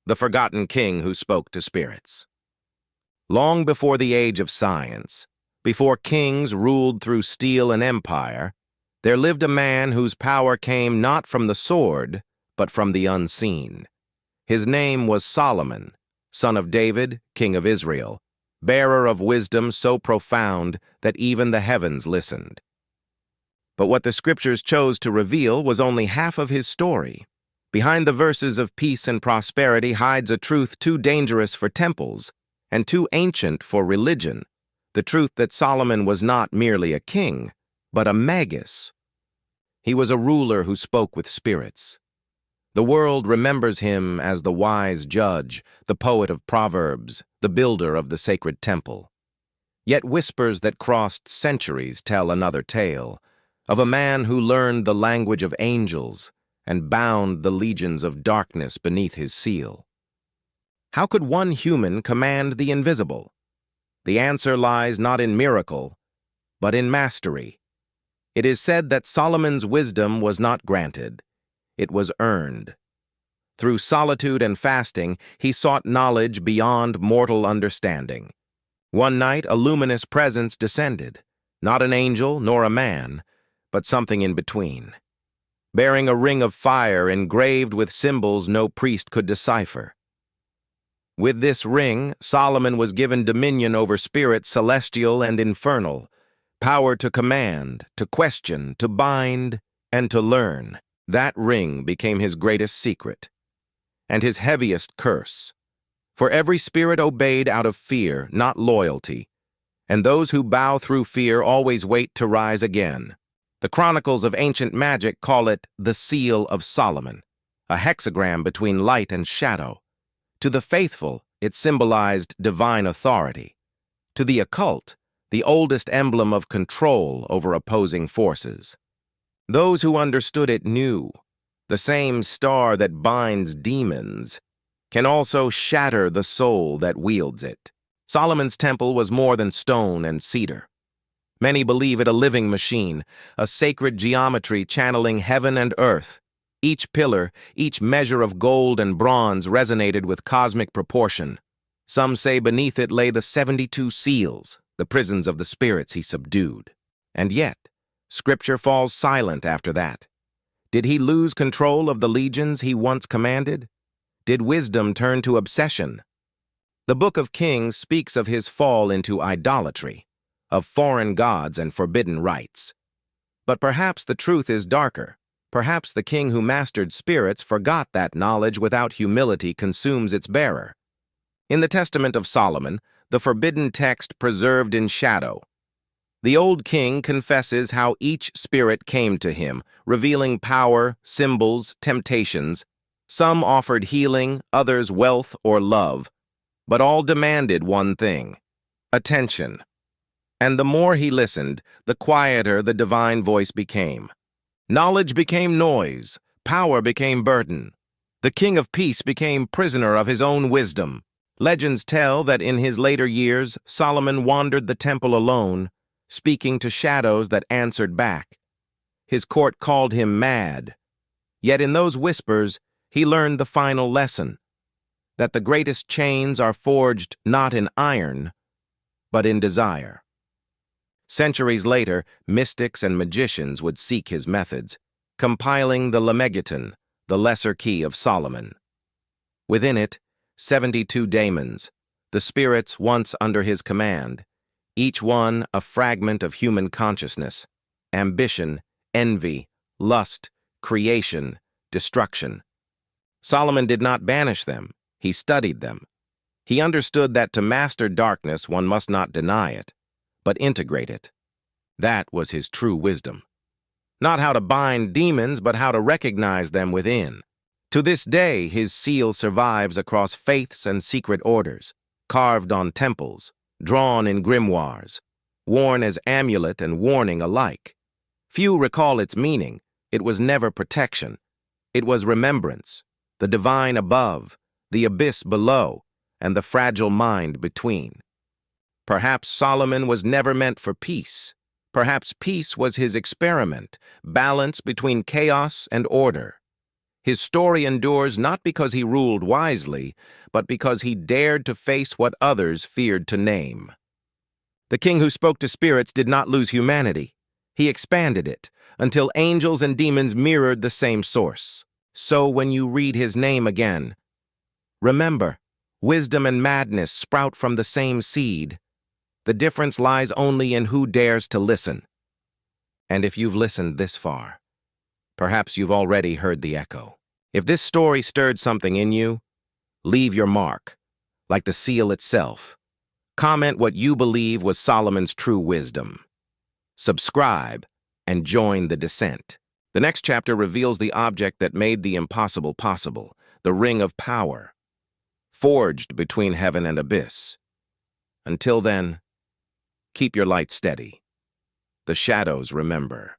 the forgotten king who spoke to spirits. Long before the age of science, before kings ruled through steel and empire, there lived a man whose power came not from the sword, but from the unseen. His name was Solomon, son of David, king of Israel, bearer of wisdom so profound that even the heavens listened. But what the scriptures chose to reveal was only half of his story. Behind the verses of peace and prosperity hides a truth too dangerous for temples and too ancient for religion, the truth that Solomon was not merely a king, but a magus. He was a ruler who spoke with spirits. The world remembers him as the wise judge, the poet of proverbs, the builder of the sacred temple. Yet whispers that crossed centuries tell another tale, of a man who learned the language of angels and bound the legions of darkness beneath his seal. How could one human command the invisible? The answer lies not in miracle, but in mastery. It is said that Solomon's wisdom was not granted, it was earned. Through solitude and fasting, he sought knowledge beyond mortal understanding. One night, a luminous presence descended, not an angel nor a man, but something in between, bearing a ring of fire engraved with symbols no priest could decipher. With this ring, Solomon was given dominion over spirits celestial and infernal, power to command, to question, to bind, and to learn. That ring became his greatest secret, and his heaviest curse. For every spirit obeyed out of fear, not loyalty, and those who bow through fear always wait to rise again. The chronicles of ancient magic call it the Seal of Solomon, a hexagram between light and shadow. To the faithful, it symbolized divine authority. To the occult, the oldest emblem of control over opposing forces. Those who understood it knew, the same star that binds demons can also shatter the soul that wields it. Solomon's temple was more than stone and cedar. Many believe it a living machine, a sacred geometry channeling heaven and earth. Each pillar, each measure of gold and bronze resonated with cosmic proportion. Some say beneath it lay the 72 seals, the prisons of the spirits he subdued. And yet, Scripture falls silent after that. Did he lose control of the legions he once commanded? Did wisdom turn to obsession? The Book of Kings speaks of his fall into idolatry, of foreign gods and forbidden rites. But perhaps the truth is darker. Perhaps the king who mastered spirits forgot that knowledge without humility consumes its bearer. In the Testament of Solomon, the forbidden text preserved in shadow, the old king confesses how each spirit came to him, revealing power, symbols, temptations. Some offered healing, others wealth or love, but all demanded one thing: attention. And the more he listened, the quieter the divine voice became. Knowledge became noise, power became burden. The king of peace became prisoner of his own wisdom. Legends tell that in his later years, Solomon wandered the temple alone, speaking to shadows that answered back. His court called him mad. Yet in those whispers, he learned the final lesson, that the greatest chains are forged not in iron, but in desire. Centuries later, mystics and magicians would seek his methods, compiling the Lemegeton, the lesser key of Solomon. Within it, 72 daemons, the spirits once under his command, each one a fragment of human consciousness, ambition, envy, lust, creation, destruction. Solomon did not banish them, he studied them. He understood that to master darkness one must not deny it, but integrate it. That was his true wisdom. Not how to bind demons, but how to recognize them within. To this day, his seal survives across faiths and secret orders, carved on temples, drawn in grimoires, worn as amulet and warning alike. Few recall its meaning. It was never protection. It was remembrance, the divine above, the abyss below, and the fragile mind between. Perhaps Solomon was never meant for peace. Perhaps peace was his experiment, balance between chaos and order. His story endures not because he ruled wisely, but because he dared to face what others feared to name. The king who spoke to spirits did not lose humanity. He expanded it, until angels and demons mirrored the same source. So when you read his name again, remember, wisdom and madness sprout from the same seed. The difference lies only in who dares to listen. And if you've listened this far, perhaps you've already heard the echo. If this story stirred something in you, leave your mark, like the seal itself. Comment what you believe was Solomon's true wisdom. Subscribe and join the descent. The next chapter reveals the object that made the impossible possible, the ring of power, forged between heaven and abyss. Until then, keep your light steady. The shadows remember.